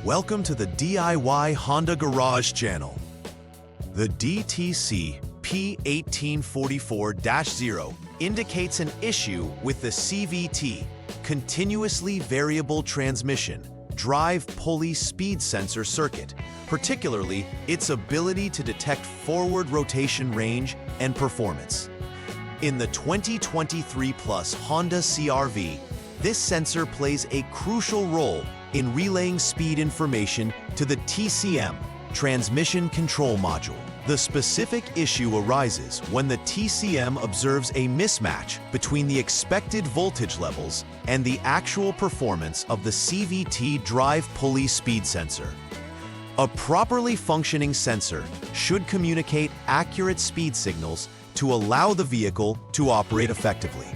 Welcome to the DIY Honda Garage channel. The DTC P1844-00 indicates an issue with the CVT, continuously variable transmission, drive pulley speed sensor circuit, particularly its ability to detect forward rotation range and performance. In the 2023 Plus Honda CR-V, this sensor plays a crucial role in relaying speed information to the TCM, Transmission Control Module. The specific issue arises when the TCM observes a mismatch between the expected voltage levels and the actual performance of the CVT drive pulley speed sensor. A properly functioning sensor should communicate accurate speed signals to allow the vehicle to operate effectively.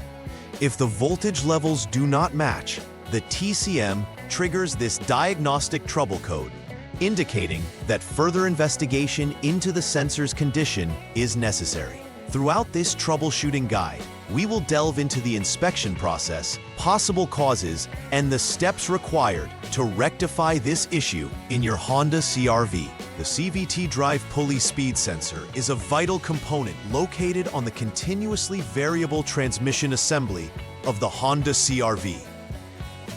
If the voltage levels do not match, the TCM triggers this diagnostic trouble code, indicating that further investigation into the sensor's condition is necessary. Throughout this troubleshooting guide, we will delve into the inspection process, possible causes, and the steps required to rectify this issue in your Honda CR-V. The CVT drive pulley speed sensor is a vital component located on the continuously variable transmission assembly of the Honda CR-V.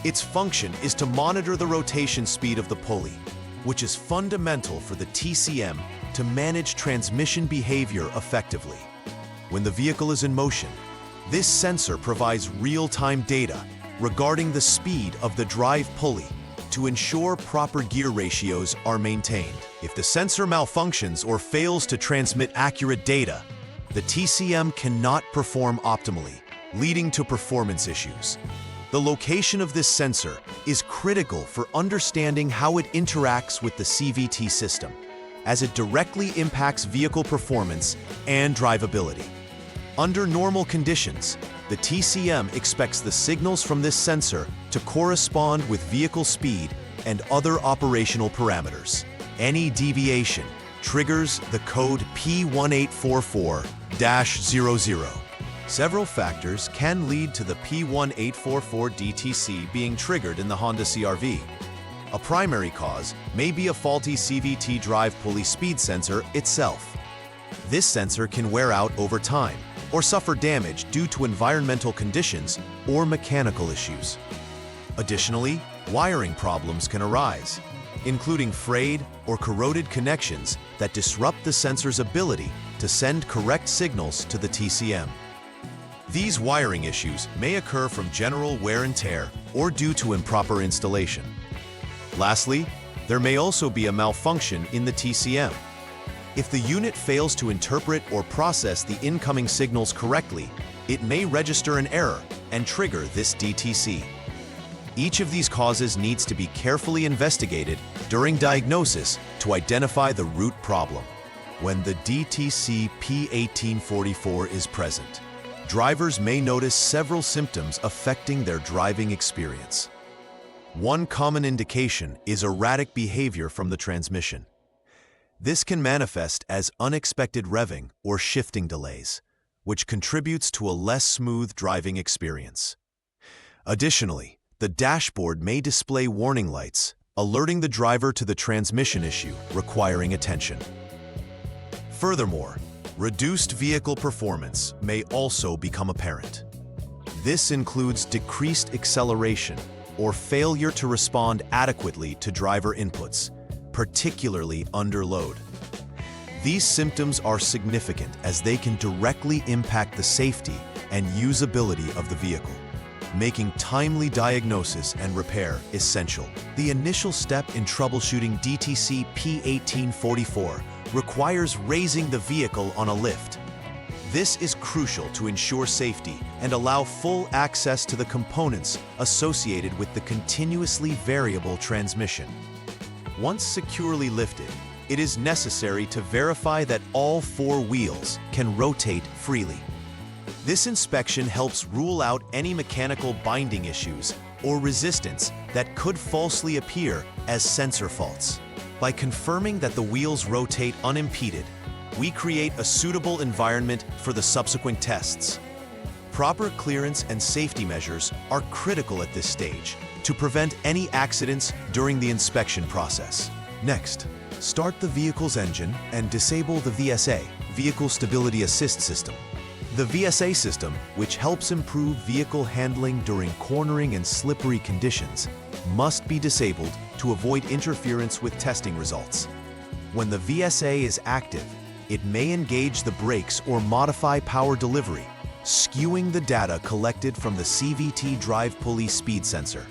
Its function is to monitor the rotation speed of the pulley, which is fundamental for the TCM to manage transmission behavior effectively. When the vehicle is in motion, this sensor provides real-time data regarding the speed of the drive pulley to ensure proper gear ratios are maintained. If the sensor malfunctions or fails to transmit accurate data, the TCM cannot perform optimally, leading to performance issues. The location of this sensor is critical for understanding how it interacts with the CVT system, as it directly impacts vehicle performance and drivability. Under normal conditions, the TCM expects the signals from this sensor to correspond with vehicle speed and other operational parameters. Any deviation triggers the code P1844-00. Several factors can lead to the P1844 DTC being triggered in the Honda CR-V. A primary cause may be a faulty CVT drive pulley speed sensor itself. This sensor can wear out over time or suffer damage due to environmental conditions or mechanical issues. Additionally, wiring problems can arise, including frayed or corroded connections that disrupt the sensor's ability to send correct signals to the TCM. These wiring issues may occur from general wear and tear or due to improper installation. Lastly, there may also be a malfunction in the TCM. If the unit fails to interpret or process the incoming signals correctly, it may register an error and trigger this DTC. Each of these causes needs to be carefully investigated during diagnosis to identify the root problem. When the DTC P1844 is present, drivers may notice several symptoms affecting their driving experience. One common indication is erratic behavior from the transmission. This can manifest as unexpected revving or shifting delays, which contributes to a less smooth driving experience. Additionally, the dashboard may display warning lights, alerting the driver to the transmission issue, requiring attention. Furthermore, reduced vehicle performance may also become apparent. This includes decreased acceleration or failure to respond adequately to driver inputs, particularly under load. These symptoms are significant as they can directly impact the safety and usability of the vehicle, making timely diagnosis and repair essential. The initial step in troubleshooting DTC P1844 requires raising the vehicle on a lift. This is crucial to ensure safety and allow full access to the components associated with the continuously variable transmission. Once securely lifted, it is necessary to verify that all four wheels can rotate freely. This inspection helps rule out any mechanical binding issues or resistance that could falsely appear as sensor faults. By confirming that the wheels rotate unimpeded, we create a suitable environment for the subsequent tests. Proper clearance and safety measures are critical at this stage to prevent any accidents during the inspection process. Next, start the vehicle's engine and disable the VSA, Vehicle Stability Assist System. The VSA system, which helps improve vehicle handling during cornering and slippery conditions, must be disabled to avoid interference with testing results. When the VSA is active, it may engage the brakes or modify power delivery, skewing the data collected from the CVT drive pulley speed sensor.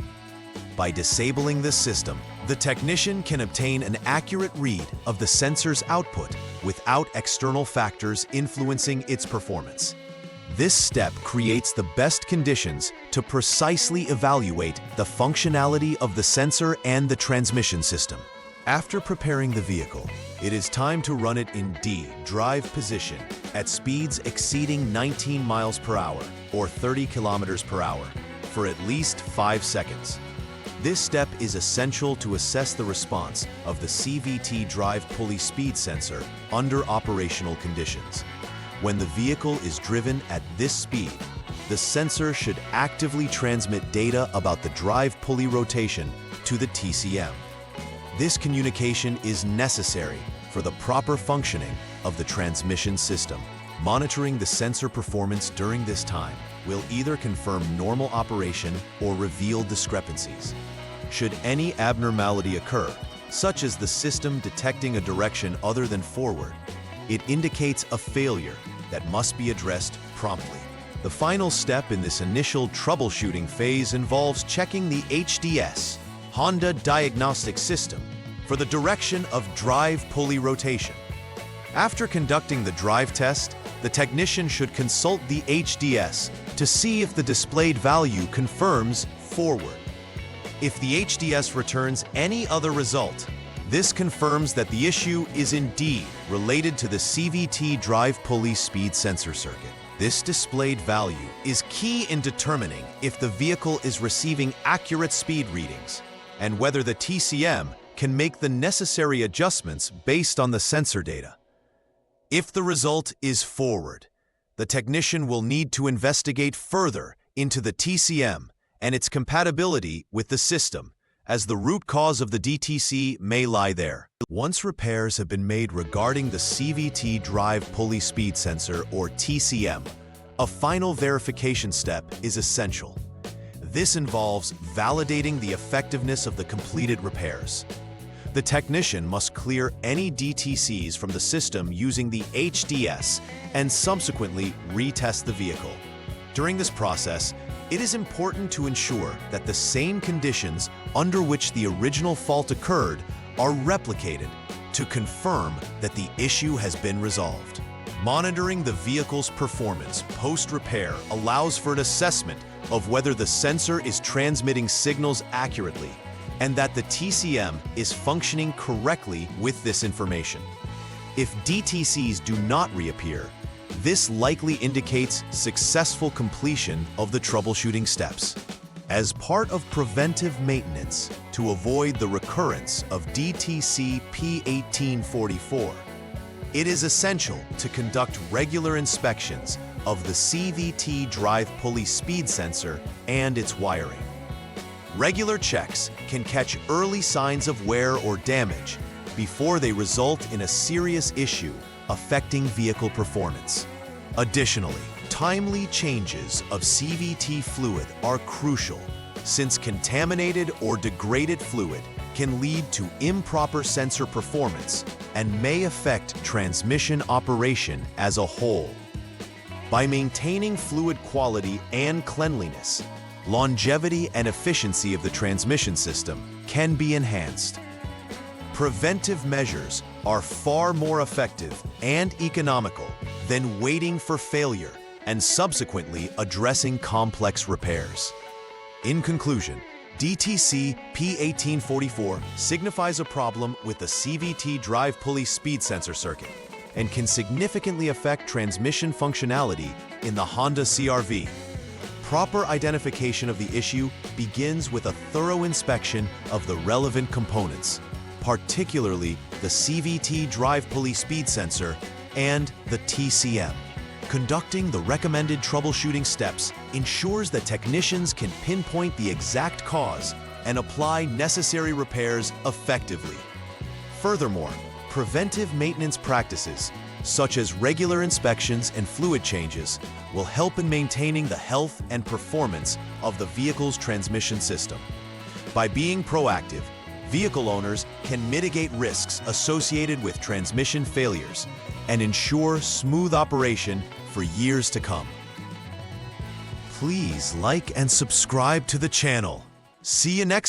By disabling this system, the technician can obtain an accurate read of the sensor's output without external factors influencing its performance. This step creates the best conditions to precisely evaluate the functionality of the sensor and the transmission system. After preparing the vehicle, it is time to run it in D drive position at speeds exceeding 19 miles per hour or 30 kilometers per hour for at least 5 seconds. This step is essential to assess the response of the CVT drive pulley speed sensor under operational conditions. When the vehicle is driven at this speed, the sensor should actively transmit data about the drive pulley rotation to the TCM. This communication is necessary for the proper functioning of the transmission system. Monitoring the sensor performance during this time will either confirm normal operation or reveal discrepancies. Should any abnormality occur, such as the system detecting a direction other than forward, it indicates a failure that must be addressed promptly. The final step in this initial troubleshooting phase involves checking the HDS, Honda Diagnostic System, for the direction of drive pulley rotation. After conducting the drive test, the technician should consult the HDS to see if the displayed value confirms forward. If the HDS returns any other result, this confirms that the issue is indeed related to the CVT drive pulley speed sensor circuit. This displayed value is key in determining if the vehicle is receiving accurate speed readings and whether the TCM can make the necessary adjustments based on the sensor data. If the result is forward, the technician will need to investigate further into the TCM and its compatibility with the system, as the root cause of the DTC may lie there. Once repairs have been made regarding the CVT drive pulley speed sensor, or TCM, a final verification step is essential. This involves validating the effectiveness of the completed repairs. The technician must clear any DTCs from the system using the HDS and subsequently retest the vehicle. During this process, it is important to ensure that the same conditions under which the original fault occurred are replicated to confirm that the issue has been resolved. Monitoring the vehicle's performance post-repair allows for an assessment of whether the sensor is transmitting signals accurately and that the TCM is functioning correctly with this information. If DTCs do not reappear, this likely indicates successful completion of the troubleshooting steps. As part of preventive maintenance to avoid the recurrence of DTC P1844, it is essential to conduct regular inspections of the CVT drive pulley speed sensor and its wiring. Regular checks can catch early signs of wear or damage before they result in a serious issue affecting vehicle performance. Additionally, timely changes of CVT fluid are crucial, since contaminated or degraded fluid can lead to improper sensor performance and may affect transmission operation as a whole. By maintaining fluid quality and cleanliness, longevity and efficiency of the transmission system can be enhanced. Preventive measures are far more effective and economical than waiting for failure and subsequently addressing complex repairs. In conclusion, DTC P1844 signifies a problem with the CVT drive pulley speed sensor circuit and can significantly affect transmission functionality in the Honda CR-V. Proper identification of the issue begins with a thorough inspection of the relevant components, particularly the CVT drive pulley speed sensor and the TCM. Conducting the recommended troubleshooting steps ensures that technicians can pinpoint the exact cause and apply necessary repairs effectively. Furthermore, preventive maintenance practices, such as regular inspections and fluid changes, will help in maintaining the health and performance of the vehicle's transmission system. By being proactive, vehicle owners can mitigate risks associated with transmission failures and ensure smooth operation for years to come. Please like and subscribe to the channel. See you next time.